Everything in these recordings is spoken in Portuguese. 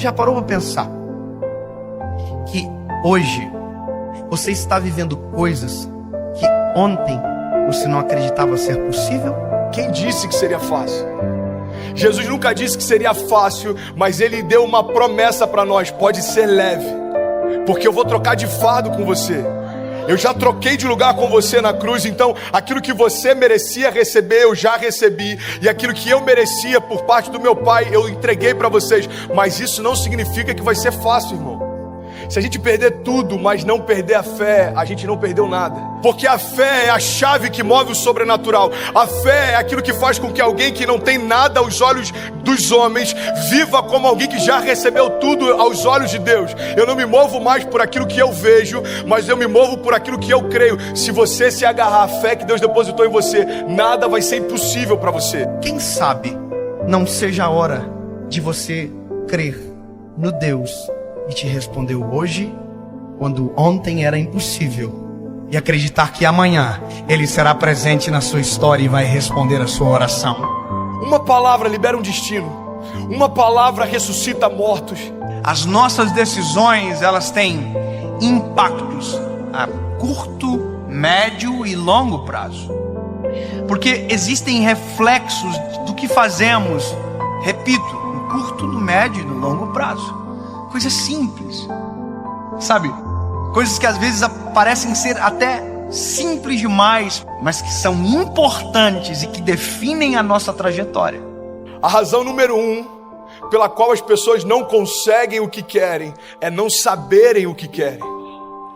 Já parou para pensar que hoje você está vivendo coisas que ontem você não acreditava ser possível? Quem disse que seria fácil? Jesus nunca disse que seria fácil, mas Ele deu uma promessa para nós: pode ser leve, porque eu vou trocar de fardo com você. Eu já troquei de lugar com você na cruz. Então aquilo que você merecia receber, eu já recebi. E aquilo que eu merecia por parte do meu Pai, eu entreguei para vocês. Mas isso não significa que vai ser fácil, irmão. Se a gente perder tudo, mas não perder a fé, a gente não perdeu nada. Porque a fé é a chave que move o sobrenatural. A fé é aquilo que faz com que alguém que não tem nada aos olhos dos homens viva como alguém que já recebeu tudo aos olhos de Deus. Eu não me movo mais por aquilo que eu vejo, mas eu me movo por aquilo que eu creio. Se você se agarrar à fé que Deus depositou em você, nada vai ser impossível para você. Quem sabe não seja a hora de você crer no Deus e te respondeu hoje, quando ontem era impossível, e acreditar que amanhã Ele será presente na sua história e vai responder a sua oração. Uma palavra libera um destino. Uma palavra ressuscita mortos. As nossas decisões, elas têm impactos a curto, médio e longo prazo. Porque existem reflexos do que fazemos, repito, no curto, no médio e no longo prazo. Coisas simples, sabe? Coisas que às vezes parecem ser até simples demais, mas que são importantes e que definem a nossa trajetória. A razão número 1 pela qual as pessoas não conseguem o que querem é não saberem o que querem.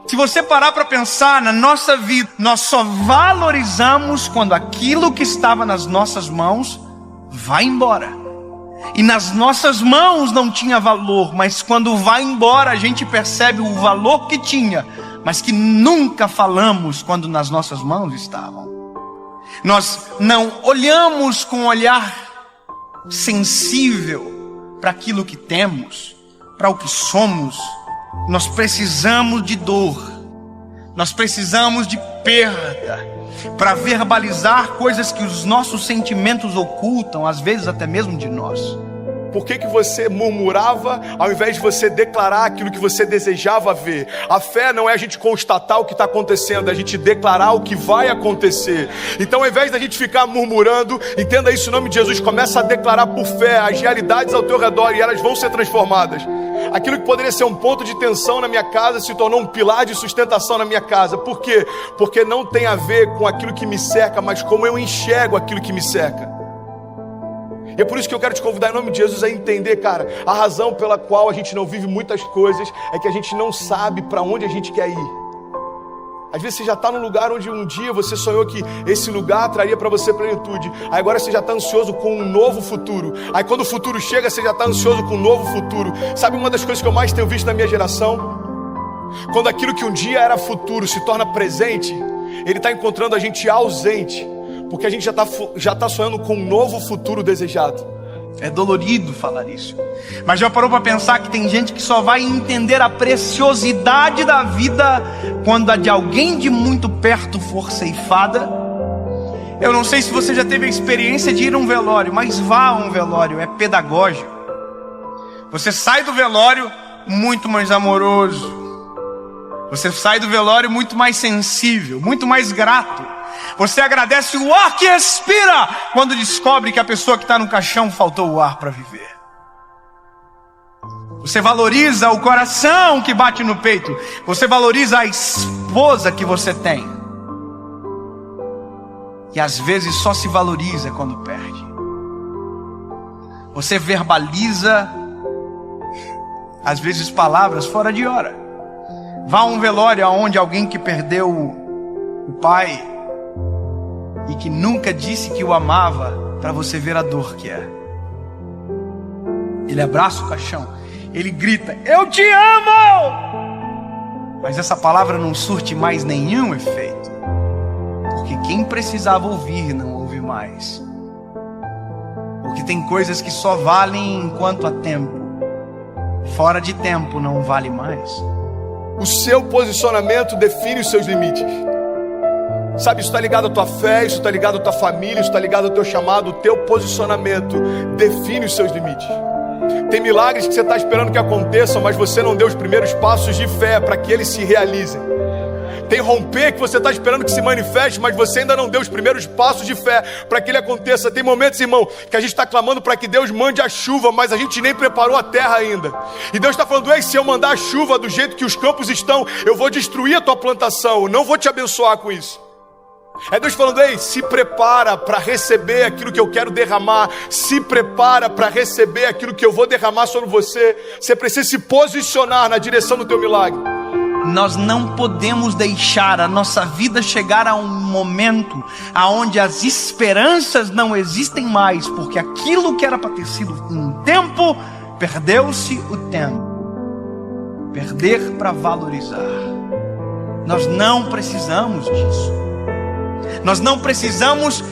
Se você parar para pensar na nossa vida, nós só valorizamos quando aquilo que estava nas nossas mãos vai embora. E nas nossas mãos não tinha valor, mas quando vai embora a gente percebe o valor que tinha, mas que nunca falamos quando nas nossas mãos estavam. Nós não olhamos com um olhar sensível para aquilo que temos, para o que somos. Nós precisamos de dor, nós precisamos de perda para verbalizar coisas que os nossos sentimentos ocultam, às vezes até mesmo de nós. Por que você murmurava ao invés de você declarar aquilo que você desejava ver? A fé não é a gente constatar o que está acontecendo, é a gente declarar o que vai acontecer. Então, ao invés da gente ficar murmurando, entenda isso em nome de Jesus, começa a declarar por fé as realidades ao teu redor e elas vão ser transformadas. Aquilo que poderia ser um ponto de tensão na minha casa se tornou um pilar de sustentação na minha casa. Por quê? Porque não tem a ver com aquilo que me cerca, mas como eu enxergo aquilo que me cerca. E é por isso que eu quero te convidar em nome de Jesus a entender, cara, a razão pela qual a gente não vive muitas coisas é que a gente não sabe para onde a gente quer ir. Às vezes você já está num lugar onde um dia você sonhou que esse lugar traria para você plenitude. Aí agora você já está ansioso com um novo futuro. Aí quando o futuro chega, você já está ansioso com um novo futuro. Sabe uma das coisas que eu mais tenho visto na minha geração? Quando aquilo que um dia era futuro se torna presente, ele está encontrando a gente ausente. Porque a gente já está sonhando com um novo futuro desejado. É dolorido falar isso, mas já parou para pensar que tem gente que só vai entender a preciosidade da vida quando a de alguém de muito perto for ceifada? Eu não sei se você já teve a experiência de ir a um velório, mas vá a um velório, é pedagógico. Você sai do velório muito mais amoroso, você sai do velório muito mais sensível, muito mais grato. Você agradece o ar que respira quando descobre que a pessoa que está no caixão faltou o ar para viver. Você valoriza o coração que bate no peito. Você valoriza a esposa que você tem. E às vezes só se valoriza quando perde. Você verbaliza, às vezes, palavras fora de hora. Vá a um velório onde alguém que perdeu o pai e que nunca disse que o amava, para você ver a dor que é. Ele abraça o caixão, ele grita: eu te amo! Mas essa palavra não surte mais nenhum efeito, porque quem precisava ouvir não ouve mais. Porque tem coisas que só valem enquanto há tempo, fora de tempo não vale mais. O seu posicionamento define os seus limites. Sabe, isso está ligado à tua fé, isso está ligado à tua família, isso está ligado ao teu chamado. O teu posicionamento define os seus limites. Tem milagres que você está esperando que aconteçam, mas você não deu os primeiros passos de fé para que eles se realizem. Tem romper que você está esperando que se manifeste, mas você ainda não deu os primeiros passos de fé para que ele aconteça. Tem momentos, irmão, que a gente está clamando para que Deus mande a chuva, mas a gente nem preparou a terra ainda. E Deus está falando: ei, se eu mandar a chuva do jeito que os campos estão, eu vou destruir a tua plantação, eu não vou te abençoar com isso. É Deus falando: ei, se prepara para receber aquilo que eu quero derramar. Se prepara para receber aquilo que eu vou derramar sobre você. Você precisa se posicionar na direção do teu milagre. Nós não podemos deixar a nossa vida chegar a um momento aonde as esperanças não existem mais, porque aquilo que era para ter sido um tempo, perdeu-se o tempo. Perder para valorizar. Nós não precisamos disso. Nós não precisamos,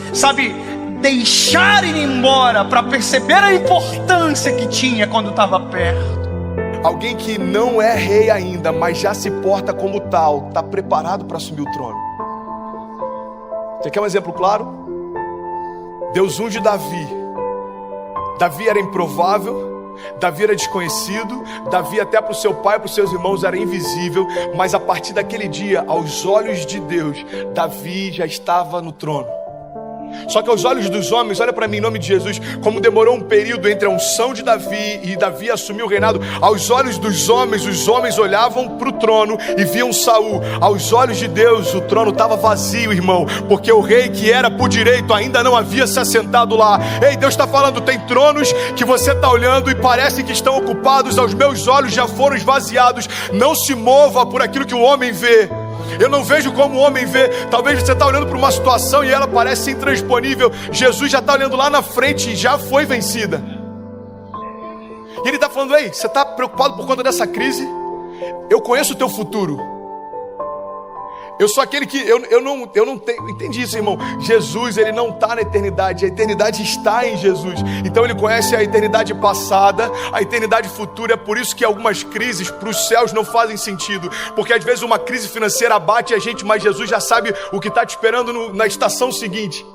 deixar ir embora para perceber a importância que tinha quando estava perto. Alguém que não é rei ainda, mas já se porta como tal, está preparado para assumir o trono. Você quer um exemplo claro? Deus unge Davi. Davi era improvável, Davi era desconhecido, Davi até para o seu pai e para os seus irmãos era invisível, mas a partir daquele dia, aos olhos de Deus, Davi já estava no trono. Só que aos olhos dos homens, olha para mim em nome de Jesus, como demorou um período entre a unção de Davi e Davi assumir o reinado. Aos olhos dos homens, os homens olhavam para o trono e viam Saul. Aos olhos de Deus, o trono estava vazio, irmão, porque o rei que era por direito ainda não havia se assentado lá. Ei, Deus está falando: tem tronos que você está olhando e parece que estão ocupados, aos meus olhos já foram esvaziados. Não se mova por aquilo que o homem vê. Eu não vejo como o homem vê. Talvez você está olhando para uma situação e ela parece intransponível. Jesus já está olhando lá na frente e já foi vencida. E ele está falando: ei, você está preocupado por conta dessa crise? Eu conheço o teu futuro. Eu sou aquele que, eu não tenho, entendi isso, irmão. Jesus, ele não está na eternidade, a eternidade está em Jesus. Então ele conhece a eternidade passada, a eternidade futura. É por isso que algumas crises para os céus não fazem sentido, porque às vezes uma crise financeira abate a gente, mas Jesus já sabe o que está te esperando na estação seguinte.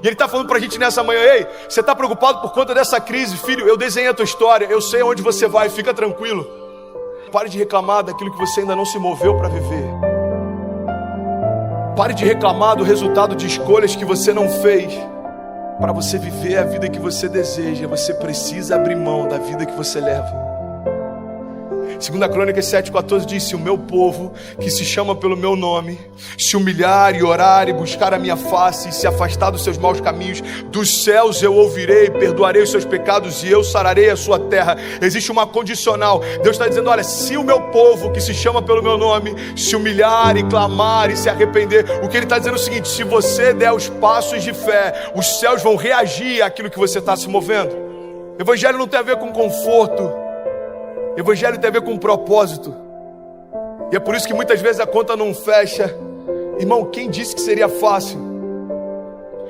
E ele está falando para a gente nessa manhã: ei, você está preocupado por conta dessa crise? Filho, eu desenhei a tua história, eu sei onde você vai, fica tranquilo. Pare de reclamar daquilo que você ainda não se moveu para viver. Pare de reclamar do resultado de escolhas que você não fez. Para você viver a vida que você deseja, você precisa abrir mão da vida que você leva. 2 Crônicas 7,14 diz: se o meu povo, que se chama pelo meu nome, se humilhar e orar e buscar a minha face e se afastar dos seus maus caminhos, dos céus eu ouvirei, perdoarei os seus pecados e eu sararei a sua terra. Existe uma condicional. Deus está dizendo: olha, se o meu povo, que se chama pelo meu nome, se humilhar e clamar e se arrepender, o que ele está dizendo é o seguinte: se você der os passos de fé, os céus vão reagir àquilo que você está se movendo. Evangelho não tem a ver com conforto. Evangelho tem a ver com propósito. E é por isso que muitas vezes a conta não fecha. Irmão, quem disse que seria fácil?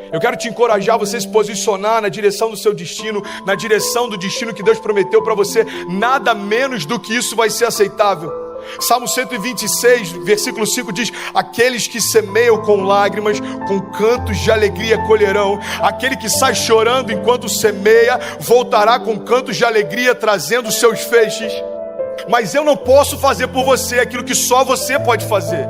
Eu quero te encorajar a você se posicionar na direção do seu destino, na direção do destino que Deus prometeu para você. Nada menos do que isso vai ser aceitável. Salmo 126, versículo 5 diz: aqueles que semeiam com lágrimas, com cantos de alegria colherão. Aquele que sai chorando enquanto semeia, voltará com cantos de alegria, trazendo seus feixes. Mas eu não posso fazer por você aquilo que só você pode fazer.